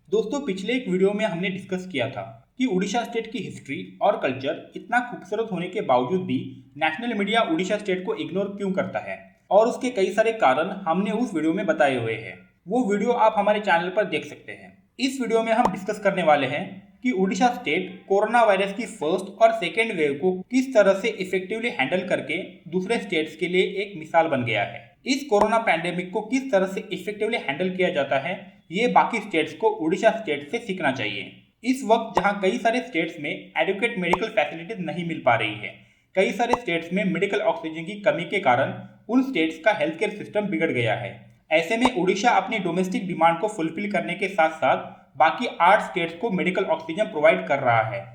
दोस्तों, पिछले एक वीडियो में हमने डिस्कस किया था कि उड़ीसा स्टेट की हिस्ट्री और कल्चर इतना खूबसूरत होने के बावजूद भी नेशनल मीडिया उड़ीसा स्टेट को इग्नोर क्यों करता है, और उसके कई सारे कारण हमने उस वीडियो में बताए हुए हैं। वो वीडियो आप हमारे चैनल पर देख सकते हैं। इस वीडियो में हम डिस्कस करने वाले हैं कि उड़ीसा स्टेट कोरोना वायरस की फर्स्ट और सेकेंड वेव को किस तरह से इफेक्टिवली हैंडल करके दूसरे स्टेट्स के लिए एक मिसाल बन गया है। इस कोरोना पैंडेमिक को किस तरह से इफेक्टिवली हैंडल किया जाता है, ये बाकी स्टेट्स को उड़ीसा स्टेट से सीखना चाहिए। इस वक्त जहां कई सारे स्टेट्स में एडुकेट मेडिकल फैसिलिटीज नहीं मिल पा रही है, कई सारे स्टेट्स में मेडिकल ऑक्सीजन की कमी के कारण उन स्टेट्स का हेल्थ केयर सिस्टम बिगड़ गया है। ऐसे में उड़ीसा अपनी डोमेस्टिक डिमांड को फुलफिल करने के साथ साथ बाकी 8 स्टेट्स को मेडिकल ऑक्सीजन प्रोवाइड कर रहा है।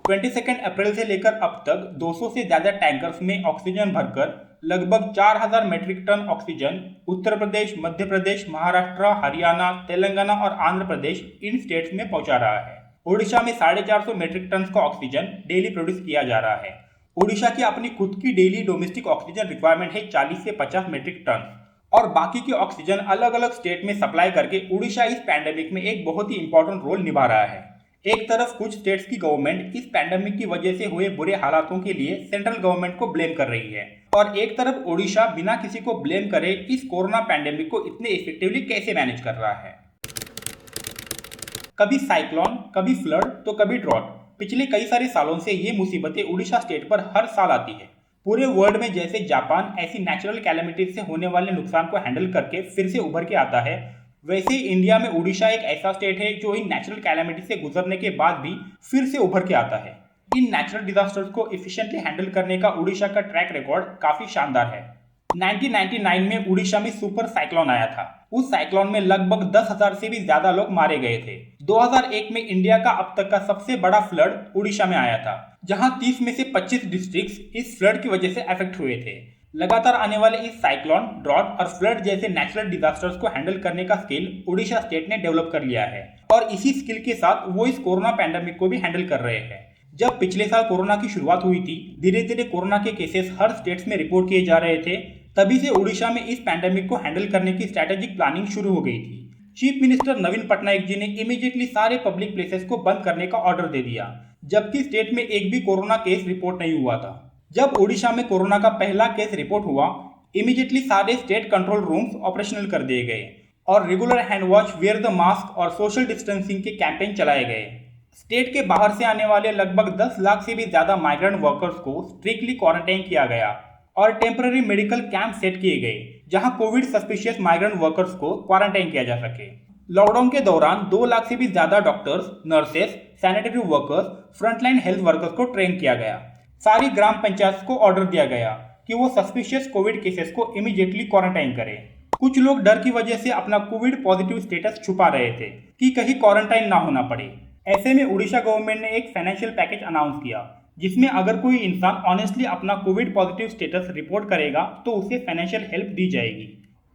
22 अप्रैल से लेकर अब तक 200 से ज्यादा टैंकर्स में ऑक्सीजन भरकर लगभग 4000 matric ton oxygen Uttar Pradesh, Madhya Pradesh, Maharashtra, Haryana, Telangana और आंध्र प्रदेश इन स्टेट्स में पहुंचा रहा है। ओडिशा में 450 मैट्रिक टन का ऑक्सीजन डेली प्रोड्यूस किया जा रहा है। ओडिशा की अपनी खुद की डेली डोमेस्टिक ऑक्सीजन रिक्वायरमेंट है 40 से 50 मैट्रिक टन, और बाकी की ऑक्सीजन अलग अलग स्टेट में सप्लाई करके उड़ीसा इस पैंडेमिक में एक बहुत ही इंपॉर्टेंट रोल निभा रहा है। एक तरफ कुछ स्टेट्स की गवर्नमेंट इस पैंडेमिक की वजह से हुए बुरे हालातों के लिए सेंट्रल गवर्नमेंट को ब्लेम कर रही है, और एक तरफ ओडिशा बिना किसी को ब्लेम करे इस कोरोना पैंडेमिक को इतने इफेक्टिवली कैसे मैनेज कर रहा है। कभी साइक्लोन, कभी फ्लड तो कभी ड्रॉट। पिछले कई सारे सालों से ये मुसीबतें उड़ीसा स्टेट पर हर साल आती है। पूरे वर्ल्ड में जैसे जापान ऐसी नेचुरल कैलेमिटीज से होने वाले नुकसान को हैंडल करके फिर से उभर के आता है, वैसे इंडिया में उड़ीसा एक ऐसा स्टेट है जो इन नेचुरल कैलेमिटी से गुजरने के बाद भी फिर से उभर के आता है। इन नेचुरल डिजास्टर्स को एफिशिएंटली हैंडल करने का उड़ीसा का ट्रैक रिकॉर्ड काफी शानदार है। 1999 में उड़ीसा में सुपर साइक्लोन आया था। उस साइक्लोन में लगभग 10,000 से भी ज्यादा लोग मारे गए थे। 2001 में इंडिया का अब तक का सबसे बड़ा फ्लड उड़ीसा में आया था, जहां 30 में से 25 डिस्ट्रिक्ट्स इस फ्लड की वजह से अफेक्ट हुए थे। लगातार आने वाले इस साइक्लोन, ड्रॉट और फ्लड जैसे नेचुरल डिजास्टर्स को हैंडल करने का स्किल उड़ीसा स्टेट ने डेवलप कर लिया है, और इसी स्किल के साथ वो इस कोरोना पैंडेमिक को भी हैंडल कर रहे हैं। जब पिछले साल कोरोना की शुरुआत हुई थी, धीरे धीरे कोरोना के केसेस हर स्टेट्स में रिपोर्ट किए जा रहे थे। तभी से उड़ीसा में इस पैंडेमिक को हैंडल करने की स्ट्रैटेजिक प्लानिंग शुरू हो गई थी। चीफ मिनिस्टर नवीन पटनायक जी ने इमीडिएटली सारे पब्लिक प्लेसेस को बंद करने का ऑर्डर दे दिया, जबकि स्टेट में एक भी कोरोना केस रिपोर्ट नहीं हुआ था। जब उड़ीसा में कोरोना का पहला केस रिपोर्ट हुआ, इमीडिएटली सारे स्टेट कंट्रोल रूम्स ऑपरेशनल कर दिए गए और regular hand wash, wear the mask और सोशल डिस्टेंसिंग के कैंपेन चलाए गए। स्टेट के बाहर से आने वाले लगभग 10 लाख से भी ज्यादा माइग्रेंट वर्कर्स को स्ट्रिक्टली क्वारंटाइन किया गया और टेम्पररी मेडिकल कैंप सेट किए गए, जहां कोविड सस्पिशियस माइग्रेंट वर्कर्स को क्वारंटाइन किया जा सके। लॉकडाउन के दौरान 2 लाख से भी ज्यादा doctors, nurses, sanitary workers, frontline health workers को ट्रेन किया गया। सारी ग्राम पंचायत को ऑर्डर दिया गया कि वो सस्पिशियस कोविड केसेस को इमीडिएटली क्वारंटाइन करें। कुछ लोग डर की वजह से अपना कोविड पॉजिटिव स्टेटस छुपा रहे थे कि कहीं क्वारंटाइन ना होना पड़े। ऐसे में उड़ीसा गवर्नमेंट ने एक फाइनेंशियल पैकेज अनाउंस किया, जिसमें अगर कोई इंसान ऑनेस्टली अपना कोविड पॉजिटिव स्टेटस रिपोर्ट करेगा तो उसे फाइनेंशियल हेल्प दी जाएगी।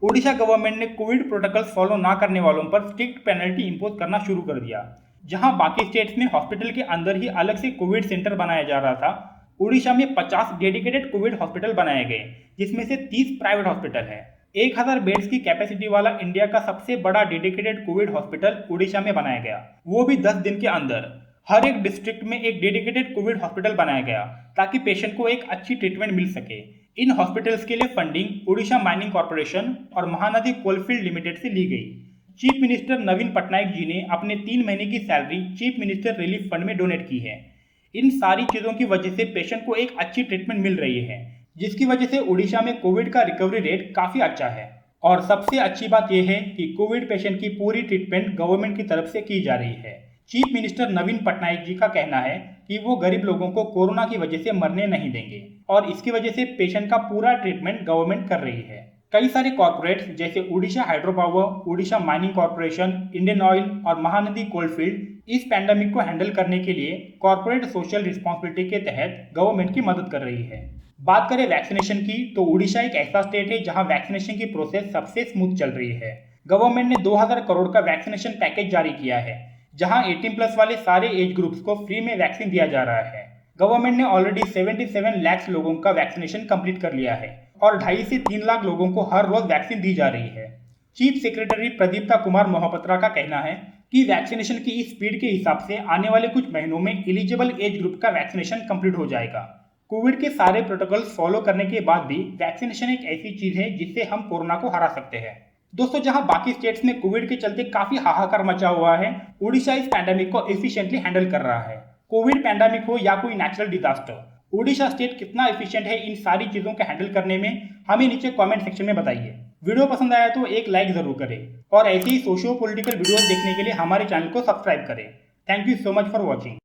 उड़ीसा गवर्नमेंट ने कोविड प्रोटोकॉल्स फॉलो ना करने वालों पर स्ट्रिक्ट पेनल्टी इंपोज करना शुरू कर दिया। जहां बाकी स्टेट्स में हॉस्पिटल के अंदर ही अलग से कोविड सेंटर बनाया जा रहा था, उड़ीसा में 50 डेडिकेटेड कोविड हॉस्पिटल बनाए गए, जिसमें से 30 प्राइवेट हॉस्पिटल है। 1000 बेड्स की कैपेसिटी वाला इंडिया का सबसे बड़ा डेडिकेटेड कोविड हॉस्पिटल उड़ीसा में बनाया गया, वो भी 10 दिन के अंदर। हर एक डिस्ट्रिक्ट में एक डेडिकेटेड कोविड हॉस्पिटल बनाया गया ताकि पेशेंट को एक अच्छी ट्रीटमेंट मिल सके। इन हॉस्पिटल्स के लिए फंडिंग उड़ीसा माइनिंग कॉर्पोरेशन और महानदी कोलफील्ड लिमिटेड से ली गई। चीफ मिनिस्टर नवीन पटनायक जी ने अपने 3 महीने की salary chief minister relief fund में डोनेट की है। इन सारी चीजों की वजह से पेशेंट को एक अच्छी ट्रीटमेंट मिल रही है, जिसकी वजह से उड़ीसा में कोविड का रिकवरी रेट काफी अच्छा है। और सबसे अच्छी बात यह है कि कोविड पेशेंट की पूरी ट्रीटमेंट गवर्नमेंट की तरफ से की जा रही है। चीफ मिनिस्टर नवीन पटनायक जी का कहना है कि वो गरीब लोगों को कोरोना की वजह से मरने नहीं देंगे, और इसकी वजह से पेशेंट का पूरा ट्रीटमेंट गवर्नमेंट कर रही है। कई सारे कॉर्पोरेट्स जैसे Orissa hydro power, Orissa mining corporation, Indian oil और महानदी कोलफील्ड इस पैंडेमिक को हैंडल करने के लिए कॉर्पोरेट सोशल रिस्पॉन्सिबिलिटी के तहत गवर्नमेंट की मदद कर रही है। बात करें वैक्सीनेशन की, तो उड़ीसा एक ऐसा स्टेट है जहां वैक्सीनेशन की प्रोसेस सबसे स्मूथ चल रही है। गवर्नमेंट ने 2000 करोड़ का वैक्सीनेशन पैकेज जारी किया है, जहां 18+ वाले सारे एज ग्रुप्स को फ्री में वैक्सीन दिया जा रहा है। गवर्नमेंट ने ऑलरेडी 77 लाख लोगों का वैक्सीनेशन कंप्लीट कर लिया है और 2.5 से 3 लाख लोगों को हर रोज वैक्सीन दी जा रही है। चीफ सेक्रेटरी प्रदीप्ता कुमार मोहपत्रा का कहना है कि वैक्सीनेशन की इस स्पीड के हिसाब से आने वाले कुछ महीनों में एलिजिबल एज ग्रुप का वैक्सीनेशन कंप्लीट हो जाएगा। कोविड के सारे प्रोटोकॉल्स फॉलो करने के बाद भी वैक्सीनेशन एक ऐसी चीज है जिससे हम कोरोना को हरा सकते हैं। दोस्तों, जहां बाकी स्टेट्स में कोविड के चलते काफी हाहाकार मचा हुआ है, उड़ीसा इस पैंडेमिक को एफिशिएंटली हैंडल कर रहा है। कोविड पैंडेमिक हो या कोई नेचुरल डिजास्टर, उड़ीसा स्टेट कितना एफिशिएंट है इन सारी चीजों को हैंडल करने में, हमें नीचे कमेंट सेक्शन में बताइए। वीडियो पसंद आया तो एक लाइक जरूर करें और ऐसे ही सोशियो पॉलिटिकल वीडियोस देखने के लिए हमारे चैनल को सब्सक्राइब करें। Thank you so much for watching.